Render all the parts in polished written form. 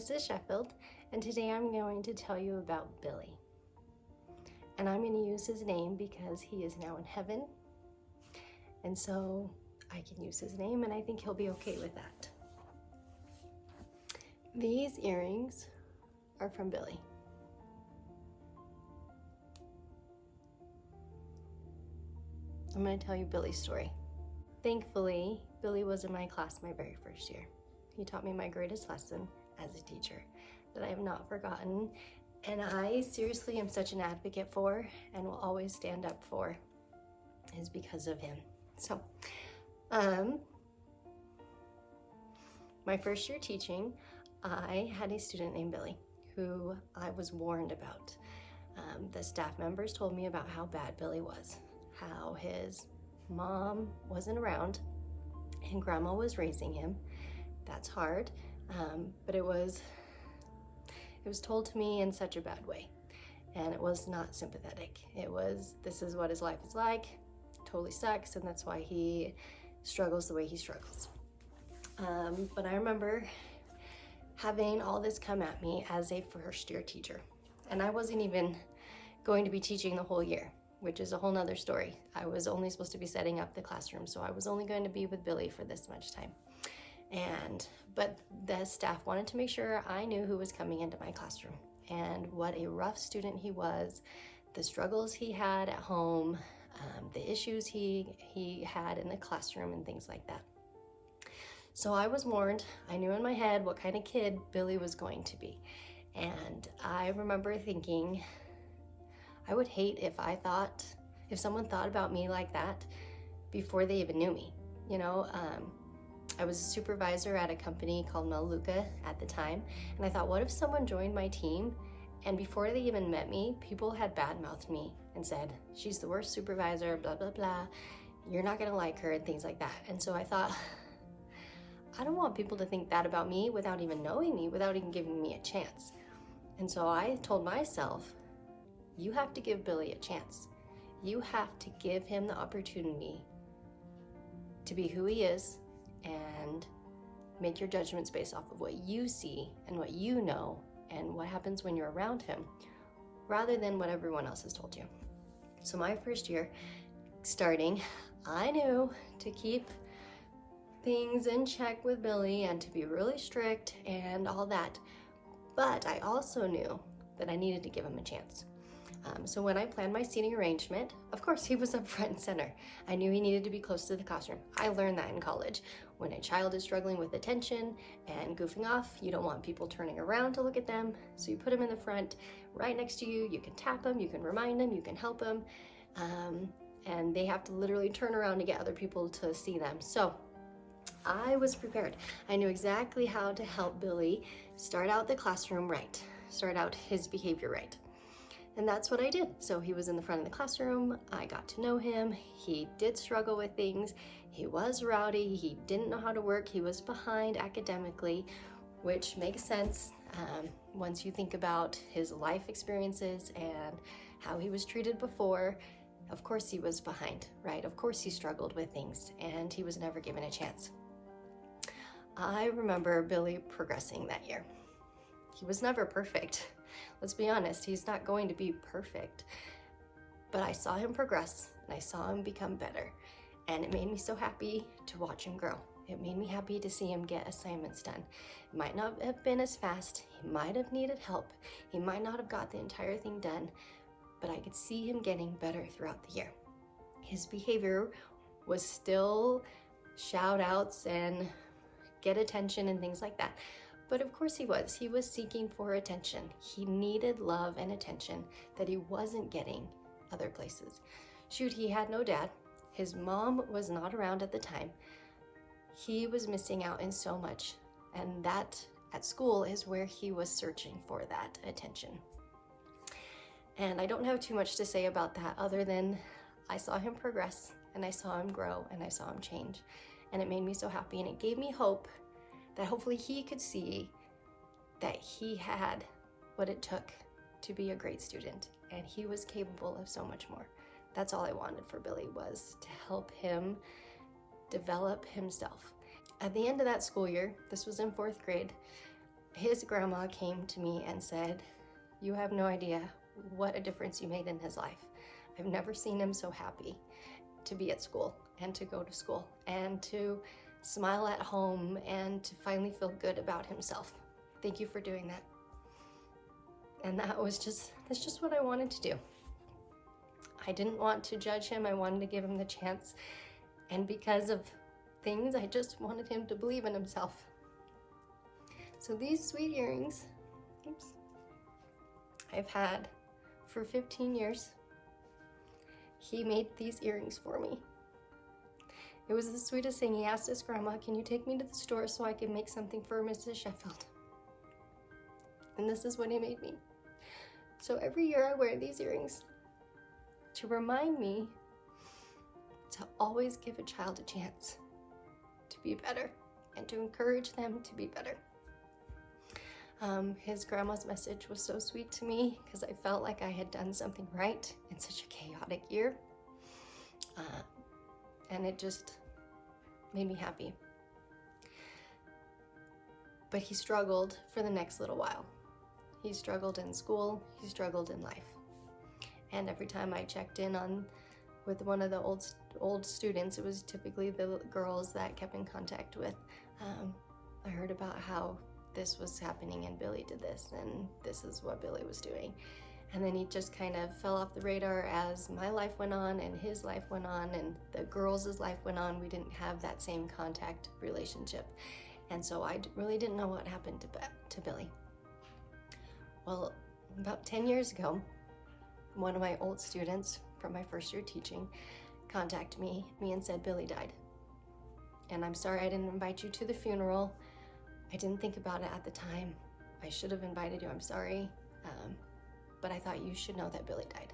Mrs. Sheffield, and today I'm going to tell you about Billy. And I'm going to use his name because he is now in heaven, and so I can use his name, and I think he'll be okay with that. These earrings are from Billy. I'm going to tell you Billy's story. Thankfully, Billy was in my class my very first year. He taught me my greatest lesson as a teacher that I have not forgotten, and I seriously am such an advocate for and will always stand up for is because of him. So, my first year teaching, I had a student named Billy who I was warned about. The staff members told me about how bad Billy was, how his mom wasn't around and grandma was raising him. That's hard, but it was told to me in such a bad way, and it was not sympathetic. It was, this is what his life is like, totally sucks, and that's why he struggles the way he struggles. But I remember having all this come at me as a first year teacher, and I wasn't even going to be teaching the whole year, which is a whole nother story. I was only supposed to be setting up the classroom, so I was only going to be with Billy for this much time. But the staff wanted to make sure I knew who was coming into my classroom and what a rough student he was, the struggles he had at home, the issues he had in the classroom and things like that. So I was warned. I knew in my head what kind of kid Billy was going to be. And I remember thinking, I would hate if someone thought about me like that before they even knew me. You know, I was a supervisor at a company called Melaleuca at the time, and I thought, what if someone joined my team and before they even met me, people had badmouthed me and said, she's the worst supervisor, blah, blah, blah, you're not gonna like her, and things like that. And so I thought, I don't want people to think that about me without even knowing me, without even giving me a chance. And so I told myself, you have to give Billy a chance. You have to give him the opportunity to be who he is and make your judgments based off of what you see and what you know and what happens when you're around him, rather than what everyone else has told you. So my first year starting, I knew to keep things in check with Billy and to be really strict and all that. But I also knew that I needed to give him a chance. So when I planned my seating arrangement, of course he was up front and center. I knew he needed to be close to the classroom. I learned that in college. When a child is struggling with attention and goofing off, you don't want people turning around to look at them. So you put him in the front, right next to you. You can tap him, you can remind him, you can help him. And they have to literally turn around to get other people to see them. So I was prepared. I knew exactly how to help Billy start out the classroom right, start out his behavior right. And that's what I did. So he was in the front of the classroom. I got to know him. He did struggle with things. He was rowdy. He didn't know how to work. He was behind academically, which makes sense once you think about his life experiences and how he was treated before. Of course he was behind, right? Of course he struggled with things, and he was never given a chance. I remember Billy progressing that year. He was never perfect. Let's be honest, he's not going to be perfect. But I saw him progress, and I saw him become better. And it made me so happy to watch him grow. It made me happy to see him get assignments done. It might not have been as fast. He might have needed help. He might not have got the entire thing done, but I could see him getting better throughout the year. His behavior was still shout outs and get attention and things like that. But of course he was seeking for attention. He needed love and attention that he wasn't getting other places. Shoot, he had no dad. His mom was not around at the time. He was missing out in so much, and that at school is where he was searching for that attention. And I don't have too much to say about that other than I saw him progress, and I saw him grow, and I saw him change. And it made me so happy, and it gave me hope that hopefully he could see that he had what it took to be a great student, and he was capable of so much more. That's all I wanted for Billy, was to help him develop himself. At the end of that school year, this was in 4th grade, His grandma came to me and said, "You have no idea what a difference you made in his life. I've never seen him so happy to be at school and to go to school and to smile at home and to finally feel good about himself. Thank you for doing that." And that's just what I wanted to do. I didn't want to judge him. I wanted to give him the chance. And because of things, I just wanted him to believe in himself. So these sweet earrings, I've had for 15 years. He made these earrings for me. It was the sweetest thing. He asked his grandma, "Can you take me to the store so I can make something for Mrs. Sheffield?" And this is what he made me. So every year I wear these earrings to remind me to always give a child a chance to be better and to encourage them to be better. His grandma's message was so sweet to me because I felt like I had done something right in such a chaotic year. And it just made me happy. But he struggled for the next little while. He struggled in school, he struggled in life. And every time I checked in with one of the old students, it was typically the girls that kept in contact with, I heard about how this was happening and Billy did this and this is what Billy was doing. And then he just kind of fell off the radar as my life went on and his life went on and the girls' life went on. We didn't have that same contact relationship. And so I really didn't know what happened to Billy. Well, about 10 years ago, one of my old students from my first year teaching contacted me and said, "Billy died. And I'm sorry I didn't invite you to the funeral. I didn't think about it at the time. I should have invited you, I'm sorry. But I thought you should know that Billy died."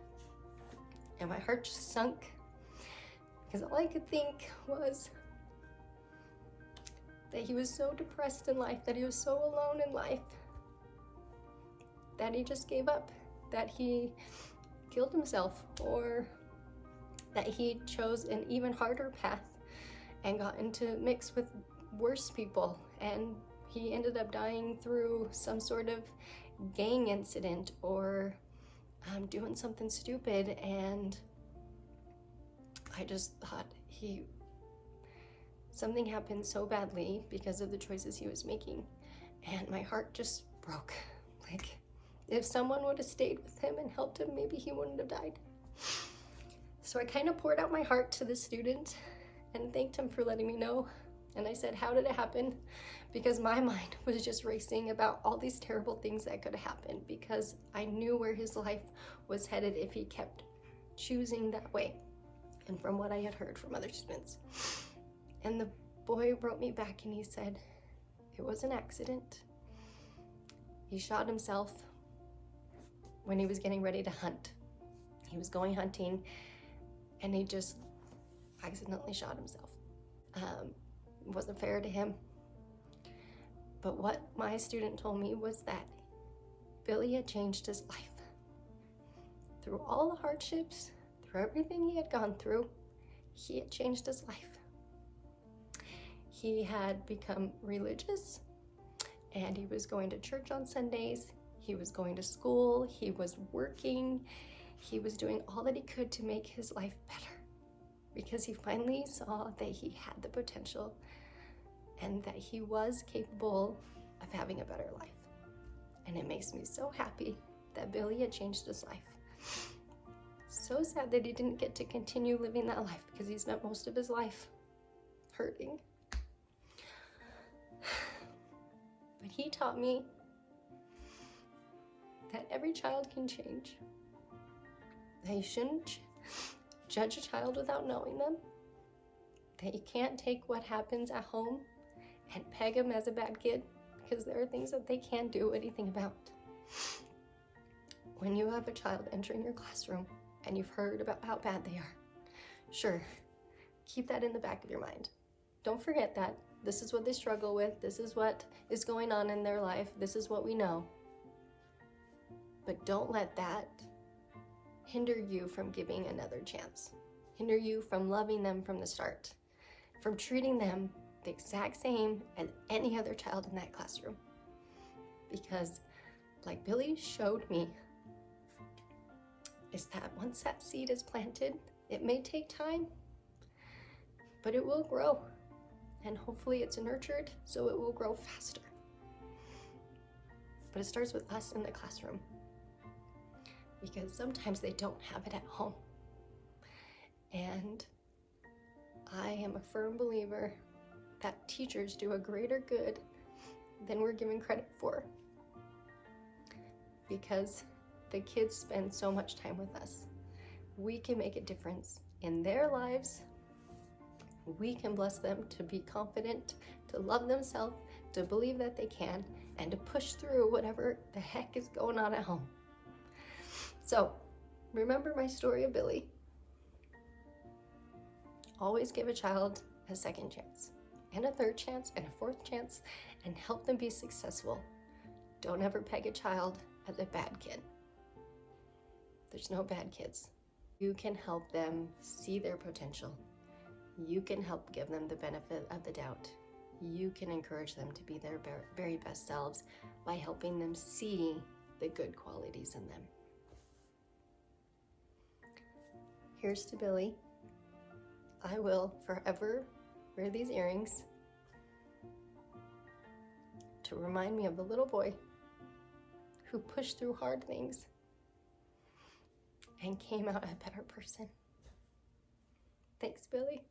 And my heart just sunk because all I could think was that he was so depressed in life, that he was so alone in life, that he just gave up, that he killed himself, or that he chose an even harder path and got into mix with worse people, and he ended up dying through some sort of gang incident or doing something stupid. And I just thought something happened so badly because of the choices he was making, and my heart just broke. Like, if someone would have stayed with him and helped him, maybe he wouldn't have died. So I kind of poured out my heart to the student and thanked him for letting me know. And I said, "How did it happen?" Because my mind was just racing about all these terrible things that could have happened, because I knew where his life was headed if he kept choosing that way, and from what I had heard from other students. And the boy wrote me back and he said, "It was an accident. He shot himself when he was getting ready to hunt. He was going hunting and he just accidentally shot himself. It wasn't fair to him." But what my student told me was that Billy had changed his life. Through all the hardships, through everything he had gone through, he had changed his life. He had become religious, and he was going to church on Sundays. He was going to school. He was working. He was doing all that he could to make his life better, because he finally saw that he had the potential and that he was capable of having a better life. And it makes me so happy that Billy had changed his life. So sad that he didn't get to continue living that life, because he spent most of his life hurting. But he taught me that every child can change, that you shouldn't judge a child without knowing them, that you can't take what happens at home and peg them as a bad kid, because there are things that they can't do anything about. When you have a child entering your classroom and you've heard about how bad they are, sure, keep that in the back of your mind. Don't forget that this is what they struggle with, this is what is going on in their life, this is what we know. But don't let that hinder you from giving another chance, hinder you from loving them from the start, from treating them the exact same as any other child in that classroom. because like Billy showed me, is that once that seed is planted, it may take time, but it will grow. And hopefully it's nurtured so it will grow faster. But it starts with us in the classroom, because sometimes they don't have it at home. And I am a firm believer that teachers do a greater good than we're given credit for, because the kids spend so much time with us. We can make a difference in their lives. We can bless them to be confident, to love themselves, to believe that they can, and to push through whatever the heck is going on at home. So, remember my story of Billy. Always give a child a second chance, and a third chance, and a fourth chance, and help them be successful. Don't ever peg a child as a bad kid. There's no bad kids. You can help them see their potential. You can help give them the benefit of the doubt. You can encourage them to be their very best selves by helping them see the good qualities in them. Here's to Billy. I will forever wear these earrings to remind me of the little boy who pushed through hard things and came out a better person. Thanks, Billy.